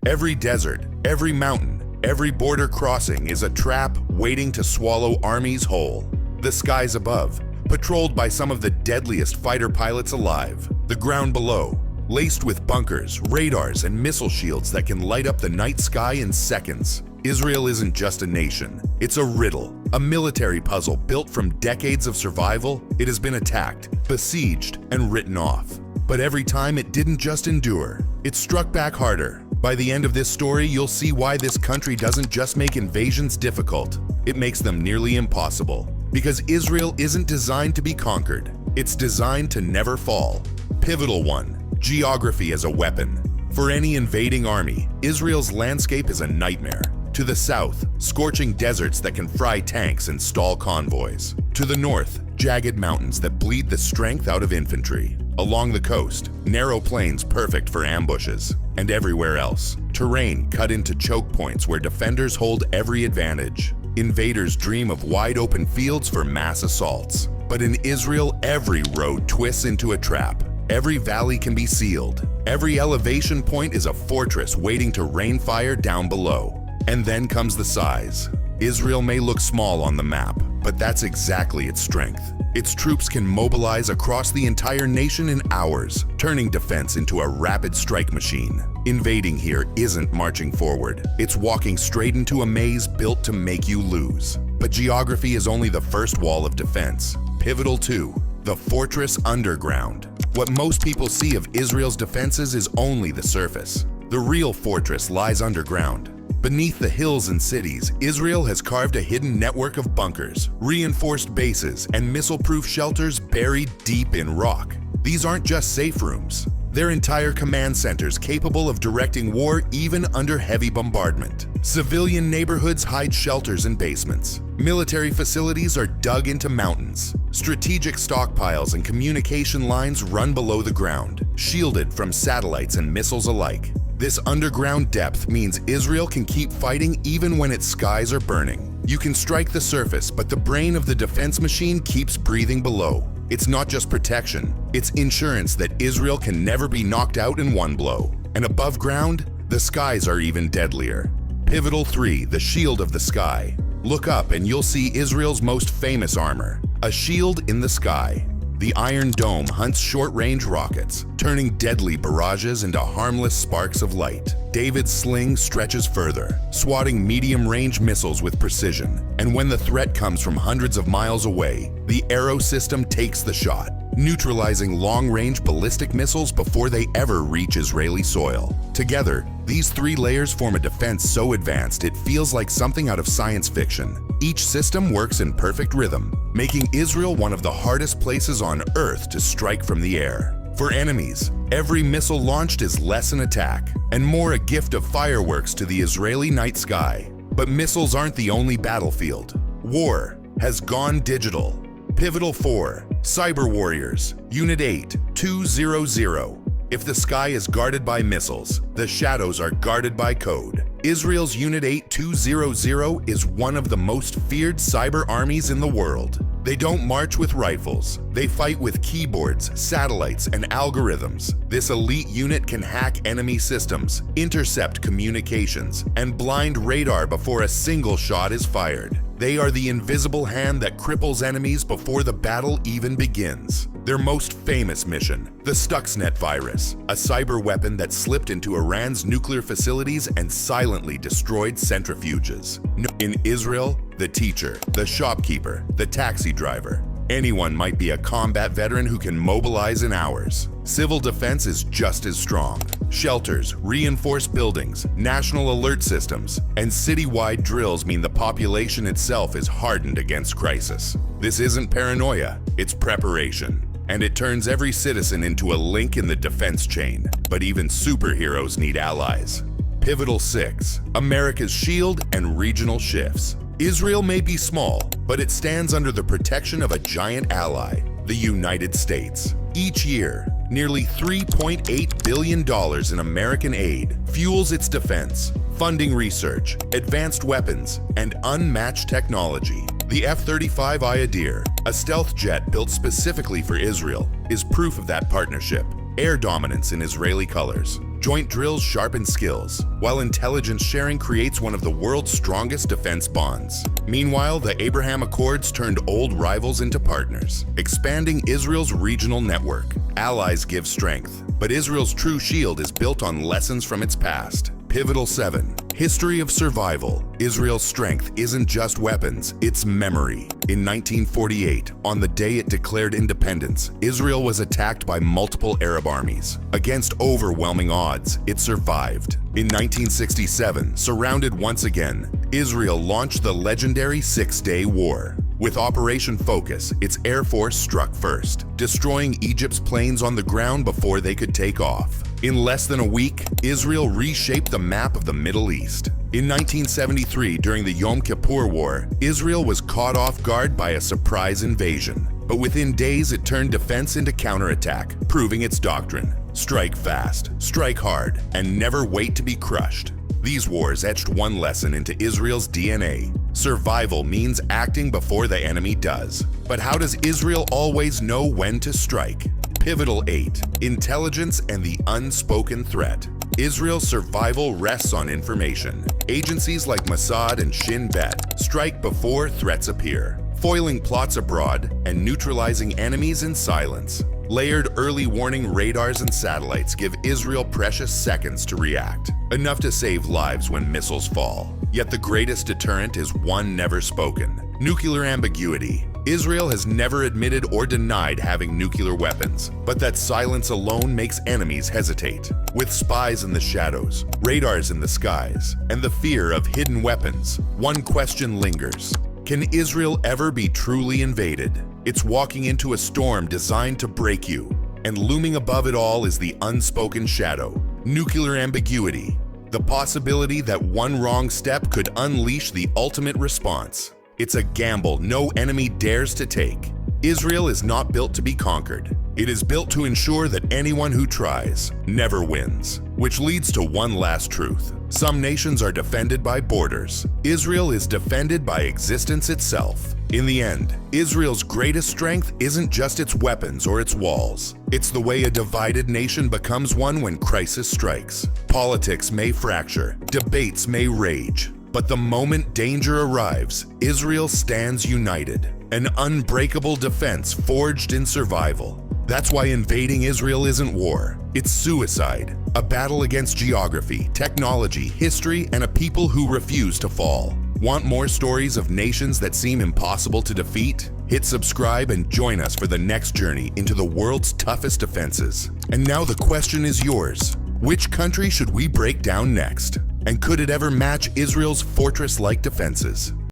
Every desert, every mountain, every border crossing is a trap waiting to swallow armies whole. The skies above, patrolled by some of the deadliest fighter pilots alive. The ground below, laced with bunkers, radars, and missile shields that can light up the night sky in seconds. Israel isn't just a nation, it's a riddle, a military puzzle built from decades of survival. It has been attacked, besieged, and written off. But every time it didn't just endure, it struck back harder. By the end of this story, you'll see why this country doesn't just make invasions difficult, it makes them nearly impossible. Because Israel isn't designed to be conquered, it's designed to never fall. Pivotal 1. Geography as a weapon. For any invading army, Israel's landscape is a nightmare. To the south, scorching deserts that can fry tanks and stall convoys. To the north, jagged mountains that bleed the strength out of infantry. Along the coast, narrow plains perfect for ambushes. And everywhere else, terrain cut into choke points where defenders hold every advantage. Invaders dream of wide-open fields for mass assaults. But in Israel, every road twists into a trap. Every valley can be sealed. Every elevation point is a fortress waiting to rain fire down below. And then comes the size. Israel may look small on the map, but that's exactly its strength. Its troops can mobilize across the entire nation in hours, turning defense into a rapid strike machine. Invading here isn't marching forward. It's walking straight into a maze built to make you lose. But geography is only the first wall of defense. Pivotal 2. The fortress underground. What most people see of Israel's defenses is only the surface. The real fortress lies underground. Beneath the hills and cities, Israel has carved a hidden network of bunkers, reinforced bases, and missile-proof shelters buried deep in rock. These aren't just safe rooms. They're entire command centers capable of directing war even under heavy bombardment. Civilian neighborhoods hide shelters in basements. Military facilities are dug into mountains. Strategic stockpiles and communication lines run below the ground, shielded from satellites and missiles alike. This underground depth means Israel can keep fighting even when its skies are burning. You can strike the surface, but the brain of the defense machine keeps breathing below. It's not just protection, it's insurance that Israel can never be knocked out in one blow. And above ground, the skies are even deadlier. Pivotal 3, the shield of the sky. Look up and you'll see Israel's most famous armor, a shield in the sky. The Iron Dome hunts short-range rockets, turning deadly barrages into harmless sparks of light. David's sling stretches further, swatting medium-range missiles with precision. And when the threat comes from hundreds of miles away, the Arrow system takes the shot, neutralizing long-range ballistic missiles before they ever reach Israeli soil. Together, these 3 layers form a defense so advanced it feels like something out of science fiction. Each system works in perfect rhythm, making Israel one of the hardest places on Earth to strike from the air. For enemies, every missile launched is less an attack, and more a gift of fireworks to the Israeli night sky. But missiles aren't the only battlefield. War has gone digital. Pivotal 4, Cyber Warriors, Unit 8-200. If the sky is guarded by missiles, the shadows are guarded by code. Israel's Unit 8-200 is one of the most feared cyber armies in the world. They don't march with rifles. They fight with keyboards, satellites, and algorithms. This elite unit can hack enemy systems, intercept communications, and blind radar before a single shot is fired. They are the invisible hand that cripples enemies before the battle even begins. Their most famous mission, the Stuxnet virus, a cyber weapon that slipped into Iran's nuclear facilities and silently destroyed centrifuges. In Israel, the teacher, the shopkeeper, the taxi driver. Anyone might be a combat veteran who can mobilize in hours. Civil defense is just as strong. Shelters, reinforced buildings, national alert systems, and citywide drills mean the population itself is hardened against crisis. This isn't paranoia, it's preparation. And it turns every citizen into a link in the defense chain. But even superheroes need allies. Pivotal 6, America's shield and regional shifts. Israel may be small, but it stands under the protection of a giant ally, the United States. Each year, nearly $3.8 billion in American aid fuels its defense, funding research, advanced weapons, and unmatched technology. The F-35 Ayadir, a stealth jet built specifically for Israel, is proof of that partnership. Air dominance in Israeli colors. Joint drills sharpen skills, while intelligence sharing creates one of the world's strongest defense bonds. Meanwhile, the Abraham Accords turned old rivals into partners, expanding Israel's regional network. Allies give strength, but Israel's true shield is built on lessons from its past. Pivotal 7. History of survival. Israel's strength isn't just weapons, it's memory. In 1948, on the day it declared independence, Israel was attacked by multiple Arab armies. Against overwhelming odds, it survived. In 1967, surrounded once again, Israel launched the legendary Six-Day War. With Operation Focus, its air force struck first, destroying Egypt's planes on the ground before they could take off. In less than a week, Israel reshaped the map of the Middle East. In 1973, during the Yom Kippur War, Israel was caught off guard by a surprise invasion. But within days, it turned defense into counterattack, proving its doctrine: strike fast, strike hard, and never wait to be crushed. These wars etched one lesson into Israel's DNA. Survival means acting before the enemy does. But how does Israel always know when to strike? Pivotal 8. Intelligence and the unspoken threat. Israel's survival rests on information. Agencies like Mossad and Shin Bet strike before threats appear, foiling plots abroad and neutralizing enemies in silence. Layered early warning radars and satellites give Israel precious seconds to react, enough to save lives when missiles fall. Yet the greatest deterrent is one never spoken: nuclear ambiguity. Israel has never admitted or denied having nuclear weapons, but that silence alone makes enemies hesitate. With spies in the shadows, radars in the skies, and the fear of hidden weapons, one question lingers: can Israel ever be truly invaded? It's walking into a storm designed to break you, and looming above it all is the unspoken shadow: nuclear ambiguity. The possibility that one wrong step could unleash the ultimate response. It's a gamble no enemy dares to take. Israel is not built to be conquered. It is built to ensure that anyone who tries never wins. Which leads to one last truth: some nations are defended by borders. Israel is defended by existence itself. In the end, Israel's greatest strength isn't just its weapons or its walls. It's the way a divided nation becomes one when crisis strikes. Politics may fracture, debates may rage, but the moment danger arrives, Israel stands united, an unbreakable defense forged in survival. That's why invading Israel isn't war, it's suicide, a battle against geography, technology, history, and a people who refuse to fall. Want more stories of nations that seem impossible to defeat? Hit subscribe and join us for the next journey into the world's toughest defenses. And now the question is yours: which country should we break down next? And could it ever match Israel's fortress-like defenses?